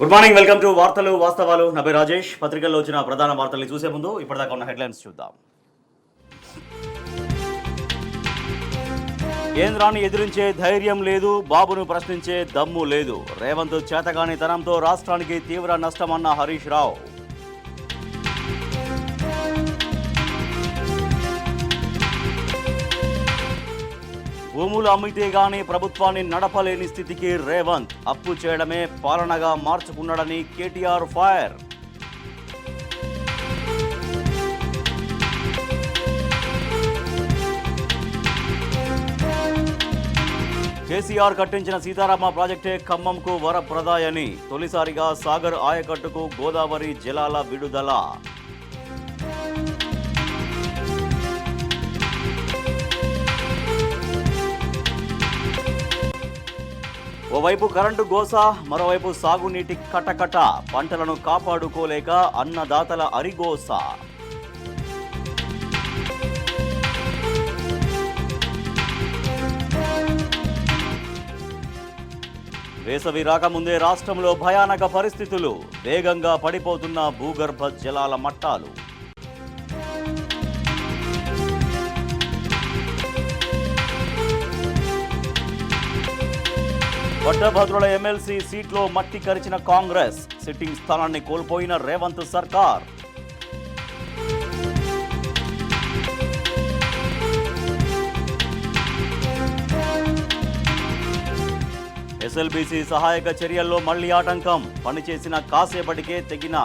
Good morning, welcome to వార్తలు వాస్తవాలు. నా పేరు రాజేష్. పత్రికల్లో వచ్చిన ప్రధాన వార్తల్ని చూసే ముందు ఇప్పటిదాకా ఉన్న హెడ్లైన్స్ చూద్దాం. కేంద్రాన్ని ఎదిరించే ధైర్యం లేదు, బాబును ప్రశ్నించే దమ్ము లేదు. రేవంత్ చేతగాని తనంతో రాష్ట్రానికి తీవ్ర నష్టమన్న హరీష్ రావు. భూములు అమ్మితే గానీ ప్రభుత్వాన్ని నడపలేని స్థితికి రేవంత్. అప్పు చేయడమే పాలనగా మార్చుకున్నాడని కేటీఆర్ ఫైర్. కేసీఆర్ కట్టించిన సీతారామ ప్రాజెక్టే ఖమ్మంకు వరప్రదాయని. తొలిసారిగా సాగర్ ఆయకట్టుకు గోదావరి జలాల విడుదల. ఓవైపు కరెంటు గోస, మరోవైపు సాగునీటి కటకట. పంటలను కాపాడుకోలేక అన్నదాతల అరిగోస. వేసవి రాకముందే రాష్ట్రంలో భయానక పరిస్థితులు. వేగంగా పడిపోతున్న భూగర్భ జలాల మట్టాలు. పట్టభద్రుల ఎమ్మెల్సీ సీట్లో మట్టి కరిచిన కాంగ్రెస్. సిట్టింగ్ స్థానాన్ని కోల్పోయిన రేవంత్ సర్కార్. ఎస్ఎల్బీసీ సహాయక చర్యల్లో మళ్లీ ఆటంకం. పనిచేసిన కాసేపటికే తెగిన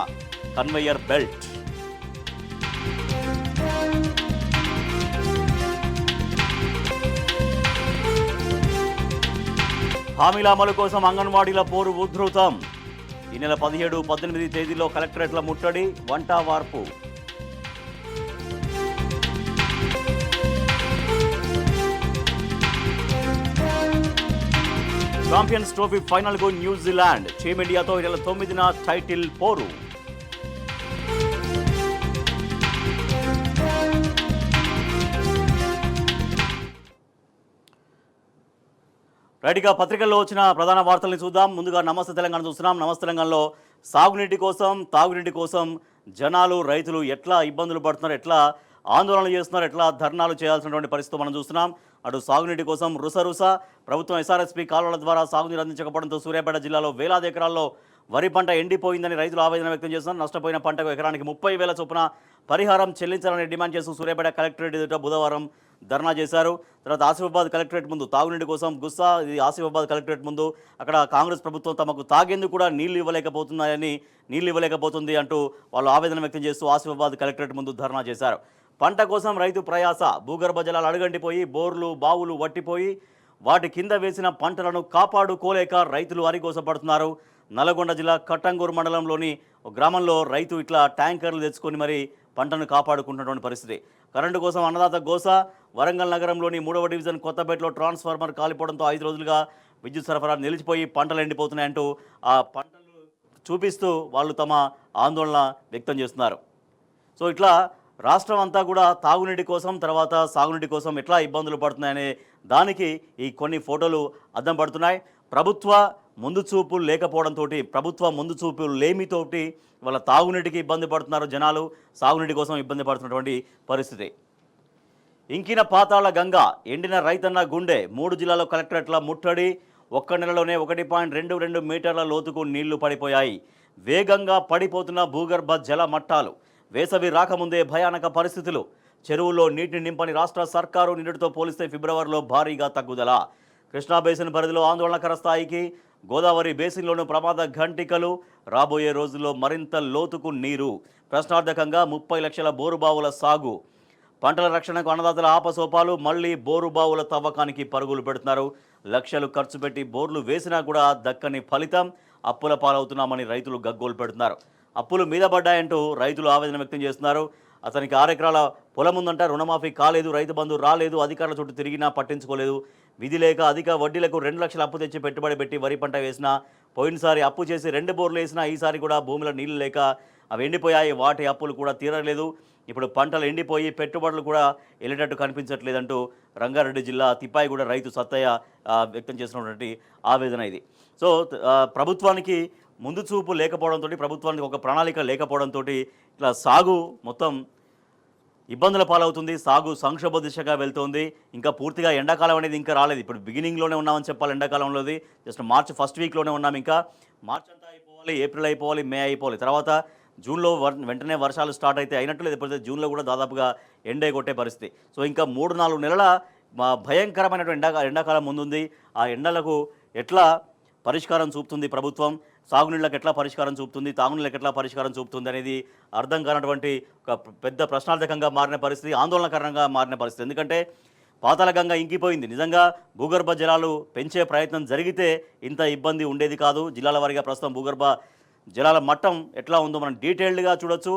కన్వేయర్ బెల్ట్. హామీల అమలు కోసం అంగన్వాడీల పోరు ఉధృతం. ఈ నెల 17, 18 తేదీలో కలెక్టరేట్ల ముట్టడి, వంట వార్పు. ఛాంపియన్స్ ట్రోఫీ ఫైనల్ కు న్యూజిలాండ్. టీమిండియాతో ఈ నెల 9న టైటిల్ పోరు. రైట్గా పత్రికల్లో వచ్చిన ప్రధాన వార్తల్ని చూద్దాం. ముందుగా నమస్తే తెలంగాణ చూస్తున్నాం. నమస్తే తెలంగాణలో సాగునీటి కోసం, తాగునీటి కోసం జనాలు, రైతులు ఎట్లా ఇబ్బందులు పడుతున్నారు, ఎట్లా ఆందోళనలు చేస్తున్నారు, ఎట్లా ధర్నాలు చేయాల్సినటువంటి పరిస్థితి మనం చూస్తున్నాం. అటు సాగునీటి కోసం రుసరుస ప్రభుత్వం ఎస్ఆర్ఎస్పీ కాలువల ద్వారా సాగునీరు అందించకపోవడంతో సూర్యాపేట జిల్లాలో వేలాది ఎకరాల్లో వరి పంట ఎండిపోయిందని రైతులు ఆవేదన వ్యక్తం చేస్తున్నారు. నష్టపోయిన పంటకు ఎకరానికి 30,000 చొప్పున పరిహారం చెల్లించాలని డిమాండ్ చేస్తూ సూర్యాపేట కలెక్టరేట్ ఎదుట బుధవారం ధర్నా చేశారు. తర్వాత ఆసిఫాబాద్ కలెక్టరేట్ ముందు తాగునీటి కోసం గుస్సా. ఇది ఆసిఫాబాద్ కలెక్టరేట్ ముందు అక్కడ కాంగ్రెస్ ప్రభుత్వం తమకు తాగేందుకు కూడా నీళ్లు ఇవ్వలేకపోతుంది అంటూ వాళ్ళు ఆవేదన వ్యక్తం చేస్తూ ఆసిఫాబాద్ కలెక్టరేట్ ముందు ధర్నా చేశారు. పంట కోసం రైతు ప్రయాస. భూగర్భ జలాలు అడుగంటిపోయి బోర్లు, బావులు వట్టిపోయి వాటి కింద వేసిన పంటలను కాపాడుకోలేక రైతులు అరిగోసపడుతున్నారు. నల్గొండ జిల్లా కట్టంగూరు మండలంలోని గ్రామంలో రైతు ఇట్లా ట్యాంకర్లు తెచ్చుకొని మరి పంటను కాపాడుకుంటున్నటువంటి పరిస్థితి. కరెంటు కోసం అన్నదాత గోస. వరంగల్ నగరంలోని 3వ డివిజన్ కొత్తపేటలో ట్రాన్స్ఫార్మర్ కాలిపోవడంతో 5 రోజులుగా విద్యుత్ సరఫరా నిలిచిపోయి పంటలు ఎండిపోతున్నాయంటూ ఆ పంటలు చూపిస్తూ వాళ్ళు తమ ఆందోళన వ్యక్తం చేస్తున్నారు. సో ఇట్లా రాష్ట్రం అంతా కూడా తాగునీటి కోసం, తర్వాత సాగునీటి కోసం ఎట్లా ఇబ్బందులు పడుతున్నాయనే దానికి ఈ కొన్ని ఫోటోలు అద్దం పడుతున్నాయి. ప్రభుత్వ ముందు చూపులు లేకపోవడంతో, ప్రభుత్వ ముందు చూపులు లేమితోటి వాళ్ళ తాగునీటికి ఇబ్బంది పడుతున్నారు జనాలు, సాగునీటి కోసం ఇబ్బంది పడుతున్నటువంటి పరిస్థితి. ఇంకిన పాతాళ గంగ, ఎండిన రైతన్న గుండె. 3 జిల్లాలో కలెక్టరేట్ల ముట్టడి. ఒక్క నెలలోనే 1.22 మీటర్ల లోతుకు నీళ్లు పడిపోయాయి. వేగంగా పడిపోతున్న భూగర్భ జల మట్టాలు. వేసవి రాకముందే భయానక పరిస్థితులు. చెరువుల్లో నీటిని నింపని రాష్ట్ర సర్కారు నిన్నటితో పోలిస్తే ఫిబ్రవరిలో భారీగా తగ్గుదల. కృష్ణా బేసిన్ పరిధిలో ఆందోళనకర స్థాయికి. గోదావరి బేసిన్లోనూ ప్రమాద ఘంటికలు. రాబోయే రోజుల్లో మరింత లోతుకు నీరు. ప్రశ్నార్థకంగా 30 లక్షల బోరుబావుల సాగు. పంటల రక్షణకు అన్నదాతల ఆపసోపాలు. మళ్లీ బోరుబావుల తవ్వకానికి పరుగులు పెడుతున్నారు. లక్షలు ఖర్చు పెట్టి బోర్లు వేసినా కూడా దక్కని ఫలితం. అప్పుల పాలవుతున్నామని రైతులు గగ్గోలు పెడుతున్నారు. అప్పులు మీద పడ్డాయంటూ రైతులు ఆవేదన వ్యక్తం చేస్తున్నారు. అతనికి 6 ఎకరాల పొలం ఉందంట, రుణమాఫీ కాలేదు, రైతు బంధు రాలేదు, అధికారుల చుట్టూ తిరిగినా పట్టించుకోలేదు. విధి లేక అధిక వడ్డీలకు 2 లక్షలు అప్పు తెచ్చి పెట్టుబడి పెట్టి వరి పంట వేసినా, పోయినసారి అప్పు చేసి 2 బోర్లు వేసినా ఈసారి కూడా భూమిలో నీళ్లు లేక అవి ఎండిపోయాయి. వాటి అప్పులు కూడా తీరలేదు. ఇప్పుడు పంటలు ఎండిపోయి పెట్టుబడులు కూడా వెళ్ళేటట్టు కనిపించట్లేదంటూ రంగారెడ్డి జిల్లా తిప్పాయిగూడ రైతు సత్తయ్య వ్యక్తం చేసినటువంటి ఆవేదన ఇది. సో ప్రభుత్వానికి ముందు చూపు లేకపోవడంతో, ప్రభుత్వానికి ఒక ప్రణాళిక లేకపోవడంతో ఇట్లా సాగు మొత్తం ఇబ్బందుల పాలవుతుంది. సాగు సంక్షోభ దిశగా వెళ్తోంది. ఇంకా పూర్తిగా ఎండాకాలం అనేది ఇంకా రాలేదు. ఇప్పుడు బిగినింగ్లోనే ఉన్నామని చెప్పాలి. ఎండాకాలంలోది జస్ట్ మార్చ్ ఫస్ట్ వీక్లోనే ఉన్నాం. ఇంకా మార్చ్ అంతా అయిపోవాలి, ఏప్రిల్ అయిపోవాలి, మే అయిపోవాలి. తర్వాత జూన్లో వెంటనే వర్షాలు స్టార్ట్ అయితే అయినట్టు, లేకపోతే జూన్లో కూడా దాదాపుగా ఎండే కొట్టే పరిస్థితి. సో ఇంకా 3-4 నెలల భయంకరమైనటువంటి ఎండాకాలం ముందుంది. ఆ ఎండలకు ఎట్లా పరిష్కారం చూపుతుంది ప్రభుత్వం, సాగునీళ్ళకి ఎట్లా పరిష్కారం చూపుతుంది, తాగునీళ్ళకి ఎట్లా పరిష్కారం చూపుతుంది అనేది అర్థం కానటువంటి ఒక పెద్ద ప్రశ్నార్థకంగా మారిన పరిస్థితి, ఆందోళనకరంగా మారిన పరిస్థితి. ఎందుకంటే పాతాళగంగ ఇంకిపోయింది. నిజంగా భూగర్భ జలాలు పెంచే ప్రయత్నం జరిగితే ఇంత ఇబ్బంది ఉండేది కాదు. జిల్లాల వారీగా ప్రస్తుతం భూగర్భ జలాల మట్టం ఎట్లా ఉందో మనం డీటెయిల్డ్గా చూడొచ్చు.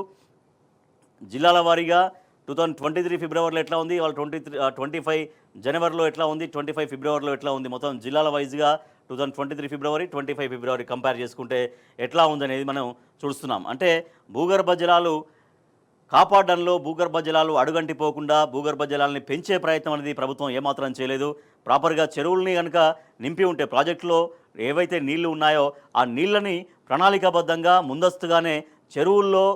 జిల్లాల వారీగా 2023 ఫిబ్రవరిలో ఎట్లా ఉంది, వాళ్ళు 25 జనవరిలో ఎట్లా ఉంది, 25 ఫిబ్రవరిలో ఎట్లా ఉంది, మొత్తం జిల్లాల వైజ్గా 2023 ఫిబ్రవరి 25 ఫిబ్రవరి కంపేర్ చేసుకుంటే ఎట్లా ఉందనేది మనం చూస్తున్నాం. అంటే భూగర్భ జలాలు కాపాడడంలో, భూగర్భ జలాలు అడుగంటిపోకుండా భూగర్భ జలాలని పెంచే ప్రయత్నం అనేది ప్రభుత్వం ఏమాత్రం చేయలేదు. ప్రాపర్గా చెరువుల్ని కనుక నింపి ఉంటే, ప్రాజెక్టులో ఏవైతే నీళ్లు ఉన్నాయో ఆ నీళ్ళని ప్రణాళికాబద్ధంగా ముందస్తుగానే చెరువుల్లో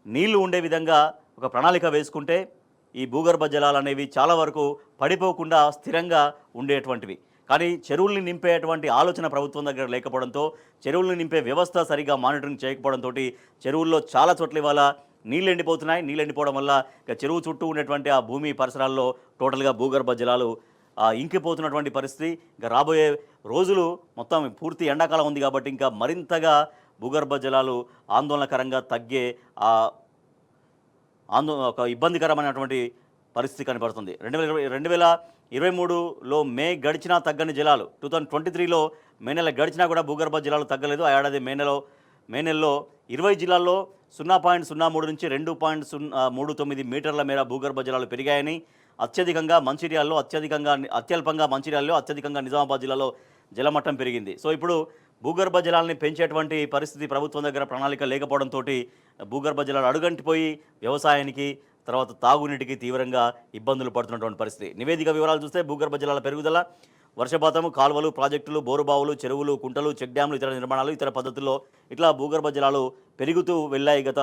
నీళ్లు ఉండే విధంగా ఒక ప్రణాళిక వేసుకుంటే ఈ భూగర్భ జలాలు అనేవి చాలా వరకు పడిపోకుండా స్థిరంగా ఉండేటువంటివి. కానీ చెరువుల్ని నింపేటువంటి ఆలోచన ప్రభుత్వం దగ్గర లేకపోవడంతో, చెరువుల్ని నింపే వ్యవస్థ సరిగా మానిటరింగ్ చేయకపోవడంతో చెరువుల్లో చాలా చోట్ల ఇవాళ నీళ్ళు ఎండిపోతున్నాయి. నీళ్ళు ఎండిపోవడం వల్ల ఇక చెరువు చుట్టూ ఉన్నటువంటి ఆ భూమి పరిసరాల్లో టోటల్గా భూగర్భ జలాలు ఇంకిపోతున్నటువంటి పరిస్థితి. ఇంకా రాబోయే రోజులు మొత్తం పూర్తి ఎండాకాలం ఉంది కాబట్టి ఇంకా మరింతగా భూగర్భ జలాలు ఆందోళనకరంగా తగ్గే ఒక ఇబ్బందికరమైనటువంటి పరిస్థితి కనబడుతుంది. 2023లో మే గడిచినా తగ్గని జలాలు, 2023లో మే నెల గడిచినా కూడా భూగర్భ జలాలు తగ్గలేదు. ఆ ఏడాది మే నెలలో 20 జిల్లాల్లో 0.03 నుంచి 2.39 మీటర్ల మేర భూగర్భ జలాలు పెరిగాయని, అత్యల్పంగా మంచిర్యాలలో, అత్యధికంగా నిజామాబాద్ జిల్లాలో జలమట్టం పెరిగింది. సో ఇప్పుడు భూగర్భ జలాలని పెంచేటువంటి పరిస్థితి ప్రభుత్వం దగ్గర ప్రణాళిక లేకపోవడంతో భూగర్భ జలాలు అడుగంటిపోయి వ్యవసాయానికి, తర్వాత తాగునీటికి తీవ్రంగా ఇబ్బందులు పడుతున్నటువంటి పరిస్థితి. నివేదిక వివరాలు చూస్తే భూగర్భ జలాల పెరుగుదల, వర్షపాతము, కాలువలు, ప్రాజెక్టులు, బోరుబావులు, చెరువులు, కుంటలు, చెక్ డ్యాంలు, ఇతర నిర్మాణాలు, ఇతర పద్ధతుల్లో ఇట్లా భూగర్భ జలాలు పెరుగుతూ వెళ్ళాయి గత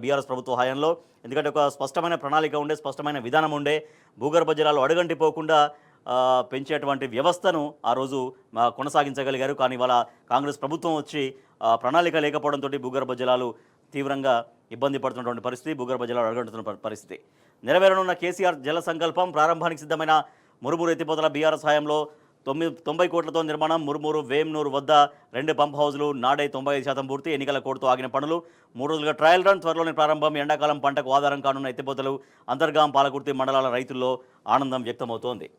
బీఆర్ఎస్ ప్రభుత్వ హయాంలో. ఎందుకంటే ఒక స్పష్టమైన ప్రణాళిక ఉండే, స్పష్టమైన విధానం ఉండే, భూగర్భ జలాలు అడుగంటిపోకుండా పెంచేటువంటి వ్యవస్థను ఆ రోజు కొనసాగించగలిగారు. కానీ ఇవాళ కాంగ్రెస్ ప్రభుత్వం వచ్చి ప్రణాళిక లేకపోవడంతో భూగర్భ జలాలు తీవ్రంగా ఇబ్బంది పడుతున్నటువంటి పరిస్థితి, భూగర్భ జలాలు అడుగంటున్న పరిస్థితి. నెరవేరనున్న కేసీఆర్ జల సంకల్పం, ప్రారంభానికి సిద్ధమైన మురుమూరు ఎత్తిపోతల బీఆర్ఎస్ హయాంలో 90 కోట్లతో నిర్మాణం, మురుమూరు వేమ్నూరు వద్ద 2 పంప్ హౌజులు, నాడే 95% పూర్తి, ఎన్నికల కోడ్తో ఆగిన పనులు, 3 రోజులుగా ట్రయల్ రన్, త్వరలోనే ప్రారంభం. ఎండాకాలం పంటకు ఆధారం కానున్న ఎత్తిపోతలు, అంతర్గాం, పాలకుర్తి మండలాల రైతుల్లో ఆనందం వ్యక్తమవుతోంది.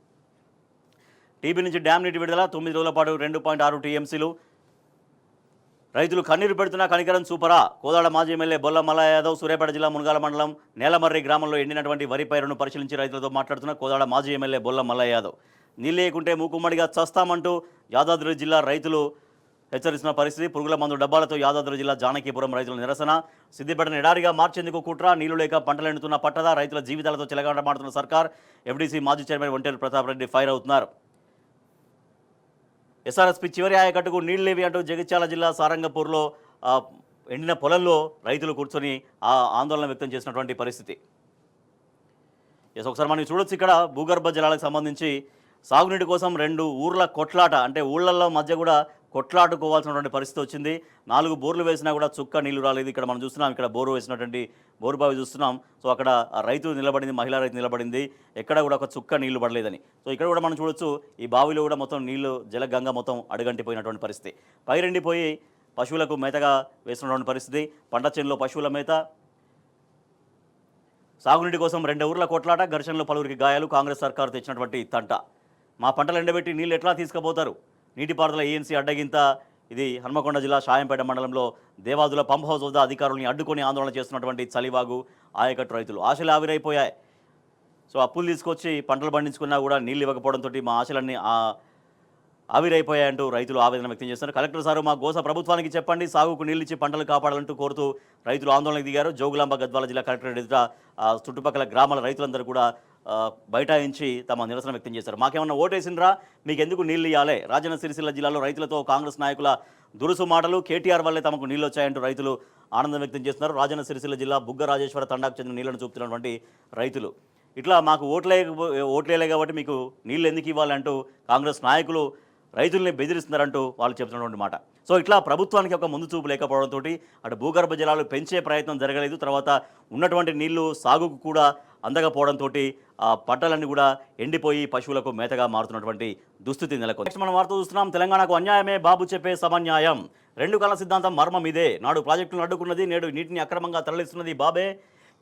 టీబీ నుంచి డ్యామ్ నీటి విడుదల, 9 రోజుల పాటు 2.6 టీఎంసీలు. రైతులు కన్నీరు పెడుతున్నా కనికరం చూపరా, కోదాడ మాజీ ఎమ్మెల్యే బొల్ల మల్లయ్య యాదవ్. సూర్యాపేట జిల్లా మునగాల మండలం నేలమర్రి గ్రామంలో ఎండినటువంటి వరి పైరును పరిశీలించి రైతులతో మాట్లాడుతున్న కోదాడ మాజీ ఎమ్మెల్యే బొల్ల మల్లయ్య యాదవ్. నీళ్ళు లేకుంటే మూకుమ్మడిగా చస్తామంటూ యాదాద్రి జిల్లా రైతులు హెచ్చరిస్తున్న పరిస్థితి. పురుగుల మందు డబ్బాలతో యాదాద్రి జిల్లా జానకీపురం రైతుల నిరసన. సిద్దిపేటను ఎడారిగా మార్చేందుకు కుట్ర, నీళ్లు లేక పంటలు ఎండుతున్న పట్టదా, రైతుల జీవితాలతో చెలగాటమాడుతున్న సర్కార్. ఎఫ్డీసీ మాజీ చైర్మన్ ఒంటేరు ప్రతాప్ రెడ్డి ఫైర్ అవుతున్నారు. ఎస్ఆర్ఎస్పీ చివరి ఆయకట్టుకు నీళ్లు లేవి అంటూ జగిత్యాల జిల్లా సారంగపూర్లో ఎండిన పొలంలో రైతులు కూర్చొని ఆందోళన వ్యక్తం చేసినటువంటి పరిస్థితి. ఒకసారి మనం చూడొచ్చు. ఇక్కడ భూగర్భ జలాలకు సంబంధించి సాగునీటి కోసం 2 ఊర్ల కొట్లాట, అంటే ఊళ్ళల్లో మధ్య కూడా కొట్లాడుకోవాల్సినటువంటి పరిస్థితి వచ్చింది. 4 బోర్లు వేసినా కూడా చుక్క నీళ్లు రాలేదు. ఇక్కడ మనం చూస్తున్నాం, ఇక్కడ బోరు వేసినటువంటి బోరుబావి చూస్తున్నాం. సో అక్కడ రైతు నిలబడింది, మహిళా రైతు నిలబడింది, ఎక్కడ కూడా ఒక చుక్క నీళ్లు పడలేదని. సో ఇక్కడ కూడా మనం చూడొచ్చు, ఈ బావిలో కూడా మొత్తం నీళ్లు జలగంగ మొత్తం అడుగంటిపోయినటువంటి పరిస్థితి. పైరెండిపోయి పశువులకు మేతగా వేసినటువంటి పరిస్థితి. పంట చేనులో పశువుల మేత. సాగునీటి కోసం 2 ఊర్ల కొట్లాట, ఘర్షణలో పలువురికి గాయాలు. కాంగ్రెస్ సర్కారు తెచ్చినటువంటి తంట. మా పంటలు ఎండబెట్టి నీళ్ళు ఎట్లా తీసుకుపోతారు? నీటిపారుదల ఏఎన్సీ అడ్డగింత. ఇది హన్మకొండ జిల్లా షాయంపేట మండలంలో దేవాదుల పంప్ హౌస్ వద్ద అధికారులను అడ్డుకొని ఆందోళన చేస్తున్నటువంటి చలివాగు ఆయకట్టు రైతులు. ఆశలు ఆవిరైపోయాయి. సో అప్పులు తీసుకొచ్చి పంటలు పండించుకున్నా కూడా నీళ్ళు ఇవ్వకపోవడంతో మా ఆశలన్నీ ఆవిరైపోయాయంటూ రైతులు ఆవేదన వ్యక్తం చేస్తున్నారు. కలెక్టర్ సారు మా గోస ప్రభుత్వానికి చెప్పండి, సాగుకు నీళ్ళు ఇచ్చి పంటలు కాపాడాలంటూ కోరుతూ రైతులు ఆందోళనకు దిగారు. జోగులాంబ గద్వాల జిల్లా కలెక్టరేట్ ఎదుట చుట్టుపక్కల గ్రామాల రైతులందరూ కూడా బైఠాయించి తమ నిరసన వ్యక్తం చేశారు. మాకేమన్నా ఓటేసిండ్రా, మీకు ఎందుకు నీళ్ళు ఇవ్వాలి? రాజన్న సిరిసిల్ల జిల్లాలో రైతులతో కాంగ్రెస్ నాయకుల దురుసు మాటలు, కేటీఆర్ వల్లే తమకు నీళ్ళు వచ్చాయంటూ రైతులు ఆనందం వ్యక్తం చేస్తున్నారు. రాజన్న సిరిసిల్ల జిల్లా బుగ్గ రాజేశ్వర తండాకు చెందిన నీళ్లను చూపుతున్నటువంటి రైతులు ఇట్లా మాకు ఓట్లేలే కాబట్టి మీకు నీళ్ళు ఎందుకు ఇవ్వాలంటూ కాంగ్రెస్ నాయకులు రైతుల్ని బెదిరిస్తున్నారంటూ వాళ్ళు చెప్తున్నటువంటి మాట. సో ఇట్లా ప్రభుత్వానికి ఒక ముందు చూపు లేకపోవడంతో అటు భూగర్భ జలాలు పెంచే ప్రయత్నం జరగలేదు. తర్వాత ఉన్నటువంటి నీళ్లు సాగుకు కూడా అందకపోవడంతో ఆ పంటలన్నీ కూడా ఎండిపోయి పశువులకు మేతగా మారుతున్నటువంటి దుస్థితి నెలకొంది. నెక్స్ట్ మనం వార్త చూస్తున్నాం. తెలంగాణకు అన్యాయమే బాబు చెప్పే సమన్యాయం. రెండు కళ్ళ సిద్ధాంతం మర్మం ఇదే. నాడు ప్రాజెక్టులను అడ్డుకున్నది, నేడు నీటిని అక్రమంగా తరలిస్తున్నది బాబే.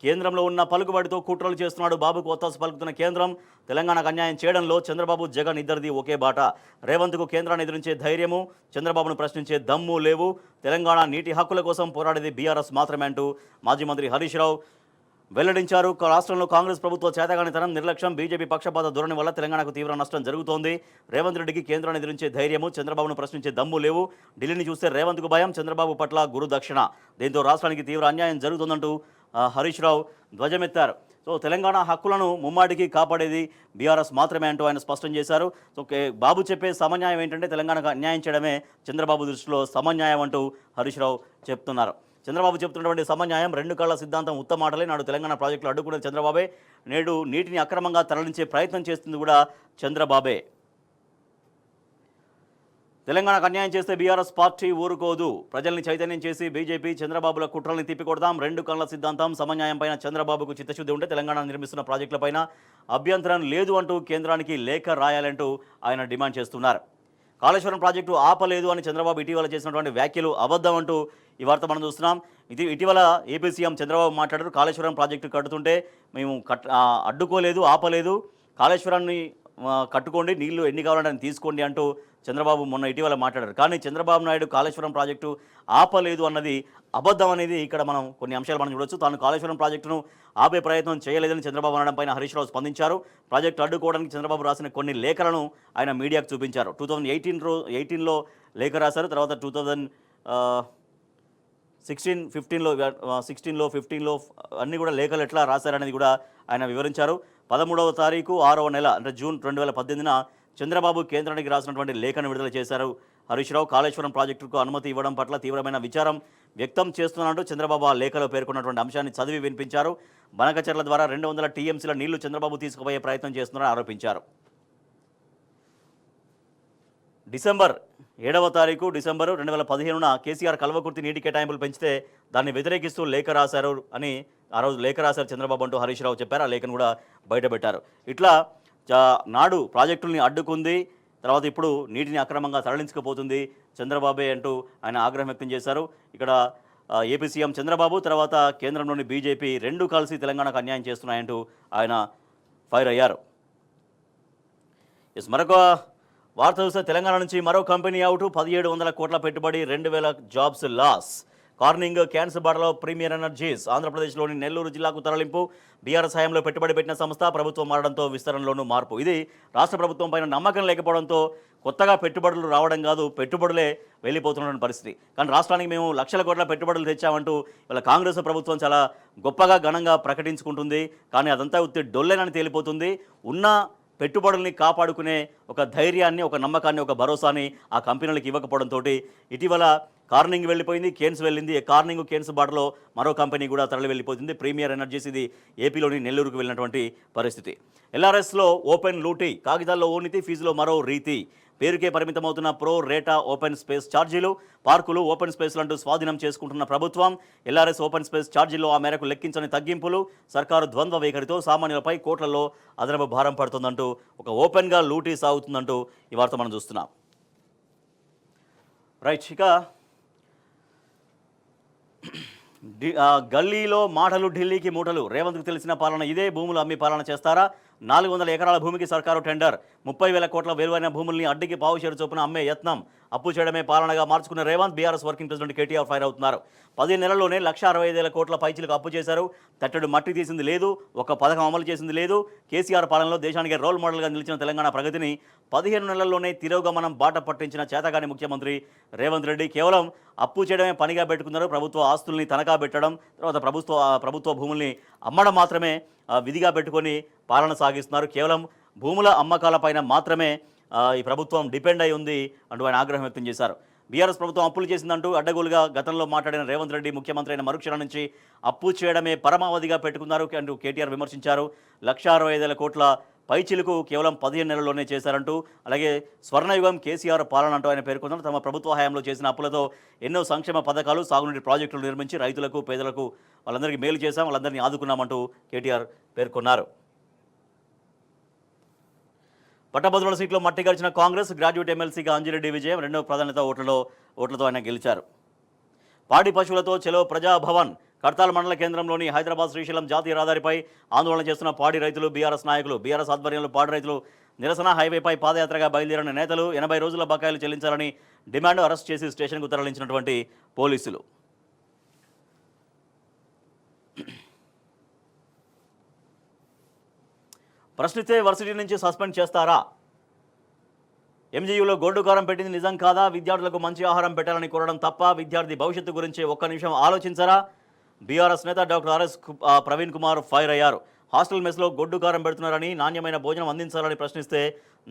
కేంద్రంలో ఉన్న పలుకుబడితో కుట్రలు చేస్తున్నాడు బాబుకు ఒత్తాసు పలుకుతున్న కేంద్రం. తెలంగాణకు అన్యాయం చేయడంలో చంద్రబాబు, జగన్ ఇద్దరిది ఒకే బాట. రేవంత్కు కేంద్రాన్ని ఎదిరించే ధైర్యము, చంద్రబాబును ప్రశ్నించే దమ్ము లేవు. తెలంగాణ నీటి హక్కుల కోసం పోరాడేది బీఆర్ఎస్ మాత్రమే అంటూ మాజీ మంత్రి హరీష్ రావు వెల్లడించారు. రాష్ట్రంలో కాంగ్రెస్ ప్రభుత్వ చేతగానితనం, నిర్లక్ష్యం, బీజేపీ పక్షపాత ధోరణి వల్ల తెలంగాణకు తీవ్ర నష్టం జరుగుతోంది. రేవంత్ రెడ్డికి కేంద్రాన్ని ఎదిరించే ధైర్యము, చంద్రబాబును ప్రశ్నించే దమ్ము లేవు. ఢిల్లీని చూస్తే రేవంత్కు భయం, చంద్రబాబు పట్ల గురుదక్షిణ. దీంతో రాష్ట్రానికి తీవ్ర అన్యాయం జరుగుతోందంటూ హరీష్ రావు ధ్వజమెత్తారు. సో తెలంగాణ హక్కులను ముమ్మాటికి కాపాడేది బీఆర్ఎస్ మాత్రమే అంటూ ఆయన స్పష్టం చేశారు. సో బాబు చెప్పే సమన్యాయం ఏంటంటే తెలంగాణకు అన్యాయం చేయడమే చంద్రబాబు దృష్టిలో సమన్యాయం అంటూ హరీష్ రావు చెప్తున్నారు. చంద్రబాబు చెప్తున్నటువంటి సమన్యాయం, రెండు కళ్ళ సిద్ధాంతం ఉత్తమ మాటలే. నాడు తెలంగాణ ప్రాజెక్టులు అడ్డుకునే చంద్రబాబే, నేడు నీటిని అక్రమంగా తరలించే ప్రయత్నం చేస్తుంది కూడా చంద్రబాబే. తెలంగాణకు అన్యాయం చేస్తే బీఆర్ఎస్ పార్టీ ఊరుకోదు. ప్రజల్ని చైతన్యం చేసి బీజేపీ, చంద్రబాబుల కుట్రల్ని తిప్పికొడదాం. రెండు కళ్ళ సిద్ధాంతం, సమన్యాయం పైన చంద్రబాబుకు చిత్తశుద్ధి ఉంటే తెలంగాణ నిర్మిస్తున్న ప్రాజెక్టులపైన అభ్యంతరం లేదు అంటూ కేంద్రానికి లేఖ రాయాలంటూ ఆయన డిమాండ్ చేస్తున్నారు. కాళేశ్వరం ప్రాజెక్టు ఆపలేదు అని చంద్రబాబు ఇటీవల చేసినటువంటి వ్యాఖ్యలు అబద్ధం అంటూ ఈ వార్త మనం చూస్తున్నాం. ఇటీవల ఏపీ సీఎం చంద్రబాబు మాట్లాడారు. కాళేశ్వరం ప్రాజెక్టు కడుతుంటే మేము అడ్డుకోలేదు, ఆపలేదు. కాళేశ్వరాన్ని కట్టుకోండి, నీళ్లు ఎన్ని కావాలంటే తీసుకోండి అంటూ చంద్రబాబు మొన్న ఇటీవల మాట్లాడారు. కానీ చంద్రబాబు నాయుడు కాళేశ్వరం ప్రాజెక్టు ఆపలేదు అన్నది అబద్ధం అనేది ఇక్కడ మనం కొన్ని అంశాలు మనం చూడొచ్చు. తాను కాళేశ్వరం ప్రాజెక్టును ఆపే ప్రయత్నం చేయలేదని చంద్రబాబు అనడం పైన హరీష్ రావు స్పందించారు. ప్రాజెక్టు అడ్డుకోవడానికి చంద్రబాబు రాసిన కొన్ని లేఖలను ఆయన మీడియాకు చూపించారు. 2018లో లేఖ రాశారు. తర్వాత 2016-15లో అన్నీ కూడా లేఖలు ఎట్లా రాశారనేది కూడా ఆయన వివరించారు. 13వ తారీఖు 6వ నెల అంటే జూన్ 2018న చంద్రబాబు కేంద్రానికి రాసినటువంటి లేఖను విడుదల చేశారు హరీష్ రావు. కాళేశ్వరం ప్రాజెక్టుకు అనుమతి ఇవ్వడం పట్ల తీవ్రమైన విచారం వ్యక్తం చేస్తున్నట్టు చంద్రబాబు ఆ లేఖలో పేర్కొన్నటువంటి అంశాన్ని చదివి వినిపించారు. బనకచెర్ల ద్వారా 200 టీఎంసీల నీళ్లు చంద్రబాబు తీసుకుపోయే ప్రయత్నం చేస్తున్నారని ఆరోపించారు. డిసెంబర్ 7వ తారీఖు 2015న కేసీఆర్ కల్వకుర్తి నీటి కేటాయింపులు పెంచితే దాన్ని వ్యతిరేకిస్తూ లేఖ రాశారు అని ఆ రోజు లేఖ రాశారు చంద్రబాబు అంటూ హరీష్ రావు చెప్పారు. ఆ లేఖను కూడా బయటపెట్టారు. ఇట్లా నాడు ప్రాజెక్టుల్ని అడ్డుకుంది, తర్వాత ఇప్పుడు నీటిని అక్రమంగా తరలించకపోతుంది చంద్రబాబే అంటూ ఆయన ఆగ్రహం వ్యక్తం చేశారు. ఇక్కడ ఏపీ సీఎం చంద్రబాబు, తర్వాత కేంద్రంలోని బీజేపీ రెండు కలిసి తెలంగాణకు అన్యాయం చేస్తున్నాయంటూ ఆయన ఫైర్ అయ్యారు. మరొక వార్త చూస్తే తెలంగాణ నుంచి మరో కంపెనీ అవుట్, 1700 కోట్ల పెట్టుబడి, 2000 జాబ్స్ లాస్. కార్నింగ్ క్యాన్సర్ బాటలో ప్రీమియర్ ఎనర్జీస్ ఆంధ్రప్రదేశ్లోని నెల్లూరు జిల్లాకు తరలింపు. బీఆర్ఎస్ హయాంలో పెట్టుబడి పెట్టిన సంస్థ ప్రభుత్వం మారడంతో విస్తరణలోనూ మార్పు. ఇది రాష్ట్ర ప్రభుత్వం పైన నమ్మకం లేకపోవడంతో కొత్తగా పెట్టుబడులు రావడం కాదు, పెట్టుబడులే వెళ్ళిపోతున్న పరిస్థితి. కానీ రాష్ట్రానికి మేము లక్షల కోట్ల పెట్టుబడులు తెచ్చామంటూ ఇలా కాంగ్రెస్ ప్రభుత్వం చాలా గొప్పగా ఘనంగా ప్రకటించుకుంటుంది. కానీ అదంతా ఉత్తి డొల్లేనని తేలిపోతుంది. ఉన్న పెట్టుబడుల్ని కాపాడుకునే ఒక ధైర్యాన్ని, ఒక నమ్మకాన్ని, ఒక భరోసాని ఆ కంపెనీలకు ఇవ్వకపోవడంతో ఇటీవల కార్నింగ్ వెళ్ళిపోయింది, కేన్స్ వెళ్ళింది. కార్నింగ్ కేన్స్ బాటలో మరో కంపెనీ కూడా తరలి వెళ్ళిపోతుంది, ప్రీమియర్ ఎనర్జీస్. ఇది ఏపీలోని నెల్లూరుకు వెళ్ళినటువంటి పరిస్థితి. ఎల్ఆర్ఎస్లో ఓపెన్ లూటీ, కాగితాల్లో ఓనితి, ఫీజులో మరో రీతి. పేరుకే పరిమితమవుతున్న ప్రో రేటా ఓపెన్ స్పేస్ ఛార్జీలు, పార్కులు ఓపెన్ స్పేస్లంటూ స్వాధీనం చేసుకుంటున్న ప్రభుత్వం. ఎల్ఆర్ఎస్ ఓపెన్ స్పేస్ ఛార్జీల్లో ఆ మేరకు లెక్కించని తగ్గింపులు. సర్కారు ద్వంద్వ వైఖరితో సామాన్యులపై కోట్లలో అదనపు భారం పడుతుందంటూ, ఒక ఓపెన్గా లూటీ సాగుతుందంటూ ఈ వార్త మనం చూస్తున్నాం. రైట్, ఇక గల్లీలో మాటలు, ఢిల్లీకి మూటలు. రేవంత్కు తెలిసిన పాలన ఇదే. భూములు అమ్మి పాలన చేస్తారా? 400 ఎకరాల భూమికి సర్కారు టెండర్. 30,000 కోట్ల విలువైన భూముల్ని అడ్డికి పావుషేరు చొప్పున అమ్మే యత్నం. అప్పు చేయడమే పాలనగా మార్చుకున్న Revanth. BRS working president KTR fire అవుతున్నారు. 15 నెలల్లోనే 1,65,000 కోట్ల పైచిలకు అప్పు చేశారు. తట్టడు మట్టి తీసింది లేదు, ఒక పథకం అమలు చేసింది లేదు. కేసీఆర్ పాలనలో దేశానికి రోల్ మోడల్గా నిలిచిన తెలంగాణ ప్రగతిని 15 నెలల్లోనే తిరోగమనం బాట పట్టించిన చేతగాని ముఖ్యమంత్రి రేవంత్ రెడ్డి కేవలం అప్పు చేయడమే పనిగా పెట్టుకున్నారు. ప్రభుత్వ ఆస్తుల్ని తనఖా పెట్టడం, తర్వాత ప్రభుత్వ భూముల్ని అమ్మడం మాత్రమే విధిగా పెట్టుకొని పాలన సాగిస్తున్నారు. కేవలం భూముల అమ్మకాలపైన మాత్రమే ఈ ప్రభుత్వం డిపెండ్ అయి ఉంది అంటూ ఆయన ఆగ్రహం వ్యక్తం చేశారు. బీఆర్ఎస్ ప్రభుత్వం అప్పులు చేసిందంటూ అడ్డగోలుగా గతంలో మాట్లాడిన రేవంత్ రెడ్డి ముఖ్యమంత్రి అయిన మరుక్షణం నుంచి అప్పు చేయడమే పరమావధిగా పెట్టుకున్నారు అంటూ కేటీఆర్ విమర్శించారు. 1,65,000 కోట్ల పైచిలుకు కేవలం 15 నెలల్లోనే చేశారంటూ, అలాగే స్వర్ణయుగం కేసీఆర్ పాలన అంటూ ఆయన పేర్కొన్నారు. తమ ప్రభుత్వ హయాంలో చేసిన అప్పులతో ఎన్నో సంక్షేమ పథకాలు, సాగునీటి ప్రాజెక్టులు నిర్మించి రైతులకు, పేదలకు వాళ్ళందరికీ మేలు చేశాం, వాళ్ళందరినీ ఆదుకున్నామంటూ కేటీఆర్ పేర్కొన్నారు. పట్టభద్రుల సీట్లో మట్టి గడిచిన కాంగ్రెస్ గ్రాడ్యుయేట్ ఎమ్మెల్సీగా అంజిరెడ్డి విజయం రెండవ ప్రాధాన్యత ఓట్లతో ఆయన గెలిచారు. పాడి పశువులతో చెలో ప్రజాభవన్. కడ్తాల్ మండల కేంద్రంలోని హైదరాబాద్ శ్రీశైలం జాతీయ రహదారిపై ఆందోళన చేస్తున్న పాడి రైతులు, బీఆర్ఎస్ నాయకులు. బీఆర్ఎస్ ఆధ్వర్యంలో పాడి రైతులు నిరసన హైవేపై పాదయాత్రగా బయలుదేరిన నేతలు 80 రోజుల బకాయిలు చెల్లించాలని డిమాండ్ అరెస్ట్ చేసి స్టేషన్కు తరలించినటువంటి పోలీసులు. ప్రశ్నిస్తే వర్సిటీ నుంచి సస్పెండ్ చేస్తారా? ఎంజీయూలో గోల్డు కారం పెట్టింది నిజం కాదా? విద్యార్థులకు మంచి ఆహారం పెట్టాలని కోరడం తప్ప విద్యార్థి భవిష్యత్తు గురించి ఒక్క నిమిషం ఆలోచించరా? బీఆర్ఎస్ నేత doctor RS Praveen Kumar fire అయ్యారు. హాస్టల్ మెస్లో గొడ్డు కారం పెడుతున్నారని, నాణ్యమైన భోజనం అందించాలని ప్రశ్నిస్తే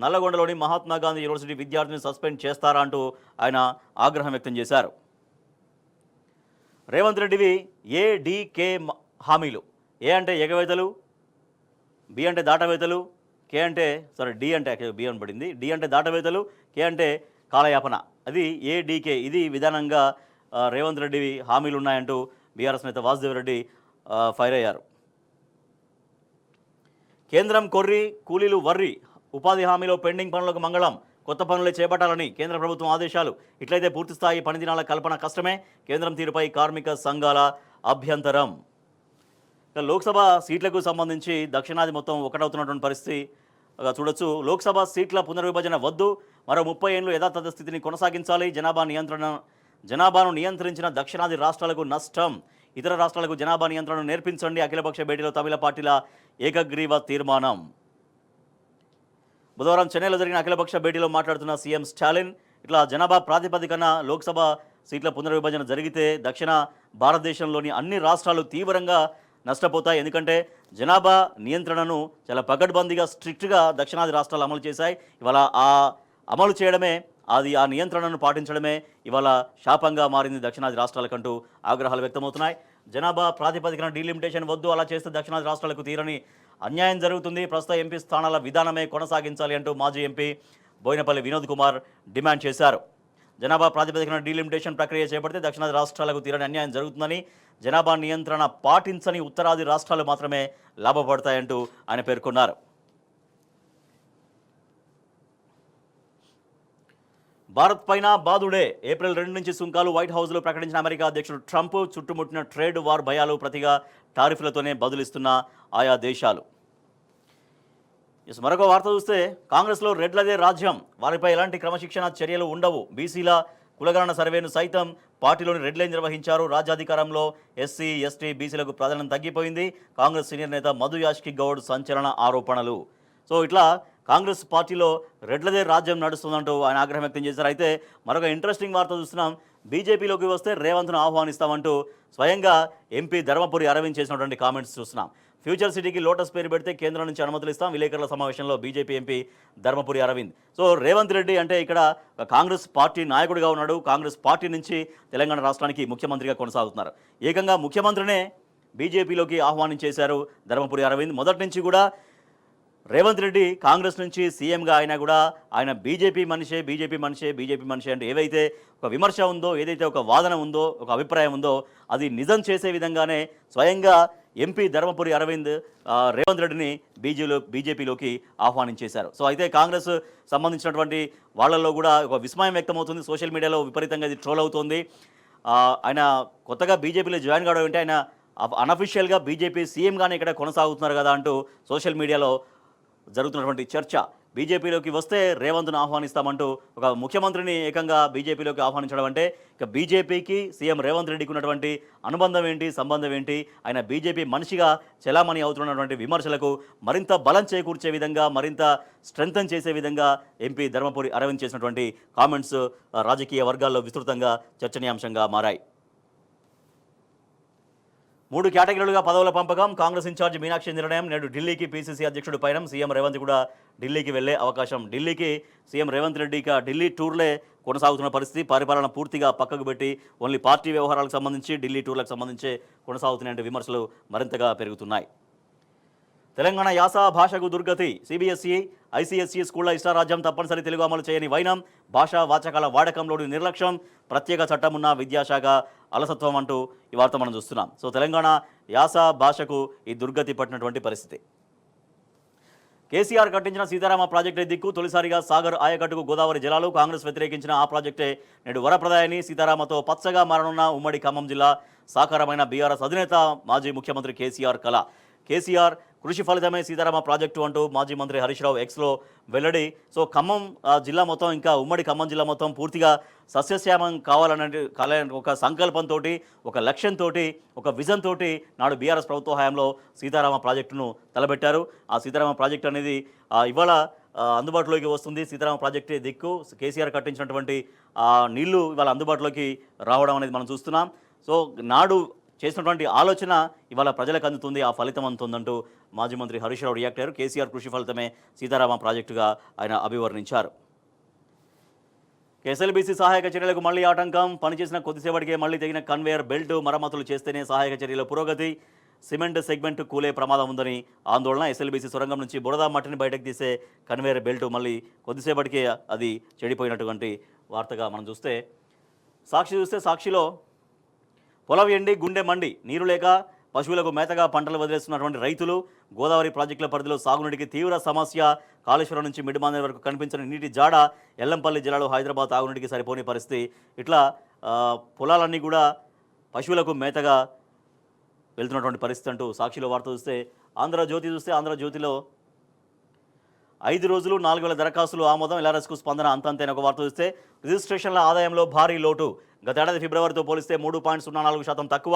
నల్లగొండలోని మహాత్మా గాంధీ యూనివర్సిటీ విద్యార్థిని సస్పెండ్ చేస్తారా అంటూ ఆయన ఆగ్రహం వ్యక్తం చేశారు. రేవంత్ రెడ్డివి ఏడీకే హామీలు. ఏ అంటే ఎగవేతలు, బి అంటే దాటవేతలు, కే అంటే డి అంటే బి అని పడింది, డి అంటే దాటవేతలు, కే అంటే కాలయాపన. అది ఏడీకే. ఇది విధానంగా రేవంత్ రెడ్డి హామీలు ఉన్నాయంటూ బీఆర్ఎస్ నేత వాసుదేవ్ రెడ్డి ఫైర్ అయ్యారు. కేంద్రం కొర్రి, కూలీలు వర్రి. ఉపాధి హామీలో పెండింగ్ పనులకు మంగళం. కొత్త పనులే చేపట్టాలని కేంద్ర ప్రభుత్వం ఆదేశాలు. ఇట్లయితే పూర్తిస్థాయి పని దినాల కల్పన కష్టమే. కేంద్రం తీరుపై కార్మిక సంఘాల అభ్యంతరం. లోక్సభ సీట్లకు సంబంధించి దక్షిణాది మొత్తం ఒకటవుతున్నటువంటి పరిస్థితి చూడొచ్చు. లోక్సభ సీట్ల పునర్విభజన వద్దు, మరో 30 ఏళ్లు యథాతథ స్థితిని కొనసాగించాలి. జనాభాను నియంత్రించిన దక్షిణాది రాష్ట్రాలకు నష్టం. ఇతర రాష్ట్రాలకు జనాభా నియంత్రణను నేర్పించండి. అఖిలపక్ష భేటీలో తమిళ పార్టీల ఏకగ్రీవ తీర్మానం. బుధవారం చెన్నైలో జరిగిన అఖిలపక్ష భేటీలో మాట్లాడుతున్న సీఎం స్టాలిన్, ఇట్లా జనాభా ప్రాతిపదికన లోక్సభ సీట్ల పునర్విభజన జరిగితే దక్షిణ భారతదేశంలోని అన్ని రాష్ట్రాలు తీవ్రంగా నష్టపోతాయి. ఎందుకంటే జనాభా నియంత్రణను చాలా పకడ్బందీగా స్ట్రిక్ట్గా దక్షిణాది రాష్ట్రాలు అమలు చేశాయి. ఇవాళ ఆ అమలు చేయడమే, ఆ నియంత్రణను పాటించడమే ఇవాళ శాపంగా మారింది దక్షిణాది రాష్ట్రాలకంటూ ఆగ్రహాలు వ్యక్తమవుతున్నాయి. జనాభా ప్రాతిపదికన డీలిమిటేషన్ వద్దు, అలా చేస్తే దక్షిణాది రాష్ట్రాలకు తీరని అన్యాయం జరుగుతుంది. ప్రస్తుత ఎంపీ స్థానాల విధానమే కొనసాగించాలి అంటూ మాజీ ఎంపీ బోయినపల్లి వినోద్ కుమార్ డిమాండ్ చేశారు. జనాభా ప్రాతిపదికన డీలిమిటేషన్ ప్రక్రియ చేపడితే దక్షిణాది రాష్ట్రాలకు తీరని అన్యాయం జరుగుతుందని, జనాభా నియంత్రణ పాటించని ఉత్తరాది రాష్ట్రాలు మాత్రమే లాభపడతాయంటూ ఆయన పేర్కొన్నారు. భారత్ పైన బాదుడే. ఏప్రిల్ 2 నుంచి సుంకాలు. వైట్ హౌస్లో ప్రకటించిన అమెరికా అధ్యక్షుడు ట్రంప్. చుట్టుముట్టిన ట్రేడ్ వార్ భయాలు, ప్రతిగా టారిఫ్లతోనే బదులిస్తున్న ఆయా దేశాలు. మరొక వార్త చూస్తే కాంగ్రెస్లో రెడ్లదే రాజ్యం. వారిపై ఎలాంటి క్రమశిక్షణ చర్యలు ఉండవు. బీసీల కులగణన సర్వేను సైతం పార్టీలోని రెడ్లే నిర్వహించారు. రాజ్యాధికారంలో ఎస్సీ, ఎస్టీ, బీసీలకు ప్రాధాన్యం తగ్గిపోయింది. కాంగ్రెస్ సీనియర్ నేత మధు యాష్కి గౌడ్ సంచలన ఆరోపణలు. సో ఇట్లా కాంగ్రెస్ పార్టీలో రెడ్లదే రాజ్యం నడుస్తుందంటూ ఆయన ఆగ్రహం వ్యక్తం చేశారు. అయితే మరొక ఇంట్రెస్టింగ్ వార్త చూస్తున్నాం. బీజేపీలోకి వస్తే రేవంత్ను ఆహ్వానిస్తామంటూ స్వయంగా ఎంపీ ధర్మపురి అరవింద్ చేసినటువంటి కామెంట్స్ చూస్తున్నాం. ఫ్యూచర్ సిటీకి లోటస్ పేరు పెడితే కేంద్రం నుంచి అనుమతులు ఇస్తాం. విలేకరుల సమావేశంలో BJP MP Dharmapuri Arvind. So Revanth Reddy అంటే ఇక్కడ కాంగ్రెస్ పార్టీ నాయకుడిగా ఉన్నాడు. కాంగ్రెస్ పార్టీ నుంచి తెలంగాణ రాష్ట్రానికి ముఖ్యమంత్రిగా కొనసాగుతున్నారు. ఏకంగా ముఖ్యమంత్రినే బీజేపీలోకి ఆహ్వానించేశారు ధర్మపురి అరవింద్. మొదటి నుంచి కూడా రేవంత్ రెడ్డి కాంగ్రెస్ నుంచి సీఎంగా అయినా కూడా ఆయన బీజేపీ మనిషే అంటే ఏవైతే ఒక విమర్శ ఉందో, ఏదైతే ఒక వాదన ఉందో, ఒక అభిప్రాయం ఉందో అది నిజం చేసే విధంగానే స్వయంగా ఎంపీ ధర్మపురి అరవింద్ రేవంత్ రెడ్డిని బీజేపీలోకి ఆహ్వానించేశారు. సో అయితే కాంగ్రెస్ సంబంధించినటువంటి వాళ్ళల్లో కూడా ఒక విస్మయం వ్యక్తమవుతుంది. సోషల్ మీడియాలో విపరీతంగా ఇది ట్రోల్ అవుతుంది. ఆయన కొత్తగా బీజేపీలో జాయిన్ కావడం అంటే ఆయన అనఫిషియల్గా బీజేపీ సీఎంగానే ఇక్కడ కొనసాగుతున్నారు కదా అంటూ సోషల్ మీడియాలో జరుగుతున్నటువంటి చర్చ. బీజేపీలోకి వస్తే రేవంత్ను ఆహ్వానిస్తామంటూ ఒక ముఖ్యమంత్రిని ఏకంగా బీజేపీలోకి ఆహ్వానించడం అంటే ఇక బీజేపీకి సీఎం రేవంత్ రెడ్డికి ఉన్నటువంటి అనుబంధం ఏంటి, సంబంధం ఏంటి, ఆయన బీజేపీ మనిషిగా చెలామణి అవుతున్నటువంటి విమర్శలకు మరింత బలం చేకూర్చే విధంగా, మరింత స్ట్రెంథన్ చేసే విధంగా ఎంపీ ధర్మపురి అరవింద్ చేసినటువంటి కామెంట్స్ రాజకీయ వర్గాల్లో విస్తృతంగా చర్చనీయాంశంగా మారాయి. 3 కేటగిరీలుగా పదవుల పంపకం. కాంగ్రెస్ ఇన్ఛార్జ్ మీనాక్షి నిర్ణయం. నేడు ఢిల్లీకి పీసీసీ అధ్యక్షుడు పయనం. సీఎం రేవంత్ కూడా ఢిల్లీకి వెళ్లే అవకాశం. ఢిల్లీకి సీఎం రేవంత్ రెడ్డి ఢిల్లీ టూర్లే కొనసాగుతున్న పరిస్థితి. పరిపాలన పూర్తిగా పక్కకు పెట్టి ఓన్లీ పార్టీ వ్యవహారాలకు సంబంధించి ఢిల్లీ టూర్లకు సంబంధించే కొనసాగుతున్నాయంటే విమర్శలు మరింతగా పెరుగుతున్నాయి. తెలంగాణ యాస భాషకు దుర్గతి. సిబిఎస్ఈ, ఐసీఎస్ఈ స్కూళ్ల ఇష్టారాజ్యం, తప్పనిసరి తెలుగు అమలు చేయని వైనం, భాషా వాచకాల వాడకంలోని నిర్లక్ష్యం, ప్రత్యేక చట్టం ఉన్న విద్యాశాఖ అలసత్వం అంటూ ఈ వార్త మనం చూస్తున్నాం. సో తెలంగాణ యాస భాషకు ఈ దుర్గతి పట్టినటువంటి పరిస్థితి. కేసీఆర్ కట్టించిన సీతారామ ప్రాజెక్టే దిక్కు. తొలిసారిగా సాగర్ ఆయకట్టుకు గోదావరి జలాలు. కాంగ్రెస్ వ్యతిరేకించిన ఆ ప్రాజెక్టే నేడు వరప్రదాయని. సీతారామతో పచ్చగా మారనున్న ఉమ్మడి ఖమ్మం జిల్లా సాకారమైన బీఆర్ఎస్ అధినేత మాజీ ముఖ్యమంత్రి కేసీఆర్ కళ. కేసీఆర్ కృషి ఫలితమే సీతారామ ప్రాజెక్టు అంటూ మాజీ మంత్రి హరీష్ రావు ఎక్స్లో వెల్లడి. సో ఖమ్మం జిల్లా మొత్తం, ఇంకా ఉమ్మడి ఖమ్మం జిల్లా మొత్తం పూర్తిగా సస్యశ్యామం కావాలనే ఒక సంకల్పంతో, ఒక లక్ష్యంతో, ఒక విజన్ తోటి నాడు బీఆర్ఎస్ ప్రభుత్వ హయాంలో సీతారామ ప్రాజెక్టును తలబెట్టారు. ఆ సీతారామ ప్రాజెక్టు అనేది ఇవాళ అందుబాటులోకి వస్తుంది. సీతారామ ప్రాజెక్టే దిక్కు. కేసీఆర్ కట్టించినటువంటి నీళ్లు ఇవాళ అందుబాటులోకి రావడం అనేది మనం చూస్తున్నాం. సో నాడు చేసినటువంటి ఆలోచన ఇవాళ ప్రజలకు అందుతుంది, ఆ ఫలితం అందుతుందంటూ మాజీ మంత్రి హరీష్ రావు రియాక్ట్ అయ్యారు. కేసీఆర్ కృషి ఫలితమే సీతారామ ప్రాజెక్టుగా ఆయన అభివర్ణించారు. ఎస్ఎల్బీసీ సహాయక చర్యలకు మళ్లీ ఆటంకం. పనిచేసిన కొద్దిసేపటికే మళ్లీ తెగిన కన్వేయర్ బెల్ట్. మరమ్మతులు చేస్తేనే సహాయక చర్యల పురోగతి. సిమెంట్ సెగ్మెంట్ కూలే ప్రమాదం ఉందని ఆందోళన. ఎస్ఎల్బీసీ సొరంగం నుంచి బురద మట్టిని బయటకు తీసే కన్వేయర్ బెల్ట్ మళ్ళీ కొద్దిసేపటికే అది చెడిపోయినటువంటి వార్తగా మనం చూస్తే, సాక్షిలో పొలం ఎండి గుండె మండి. నీరు లేక పశువులకు మేతగా పంటలు వదిలేస్తున్నటువంటి రైతులు. గోదావరి ప్రాజెక్టుల పరిధిలో సాగునీటికి తీవ్ర సమస్య. కాళేశ్వరం నుంచి మిడిమాందేరు వరకు కనిపించిన నీటి జాడ. ఎల్లంపల్లి జిల్లాలో హైదరాబాద్ తాగునీటికి సరిపోని పరిస్థితి. ఇట్లా పొలాలన్నీ కూడా పశువులకు మేతగా వెళ్తున్నటువంటి పరిస్థితి అంటూ సాక్షిలో వార్త చూస్తే, ఆంధ్రజ్యోతిలో 5 రోజులు 4,000 దరఖాస్తులు ఆమోదం. ఎల్ఆర్ఎస్కు స్పందన అంతంతైన ఒక వార్త చూస్తే, రిజిస్ట్రేషన్ల ఆదాయంలో భారీ లోటు. గతేడాది ఫిబ్రవరితో పోలిస్తే 3.04% తక్కువ.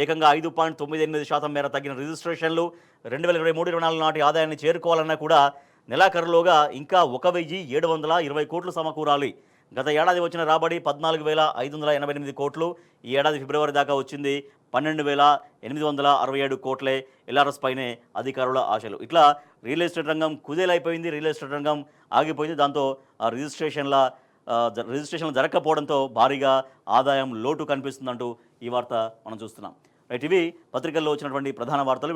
ఏకంగా 5.98% మేర తగ్గిన రిజిస్ట్రేషన్లు. 2023-24 నాటి ఆదాయాన్ని చేరుకోవాలన్నా కూడా నెలాఖరులోగా ఇంకా 1,720 కోట్లు సమకూరాలి. గత ఏడాది వచ్చిన రాబడి 14,588 కోట్లు. ఈ ఏడాది ఫిబ్రవరి దాకా వచ్చింది 12,867 కోట్లే. ఎల్ఆర్ఎస్ పైనే అధికారుల ఆశలు. ఇట్లా రియల్ ఎస్టేట్ రంగం కుదేలైపోయింది, రియల్ ఎస్టేట్ రంగం ఆగిపోయింది. దాంతో రిజిస్ట్రేషన్లు జరగకపోవడంతో భారీగా ఆదాయం లోటు కనిపిస్తుందంటూ ఈ వార్త మనం చూస్తున్నాం. రైట్, ఇవి పత్రికల్లో వచ్చినటువంటి ప్రధాన వార్తలు.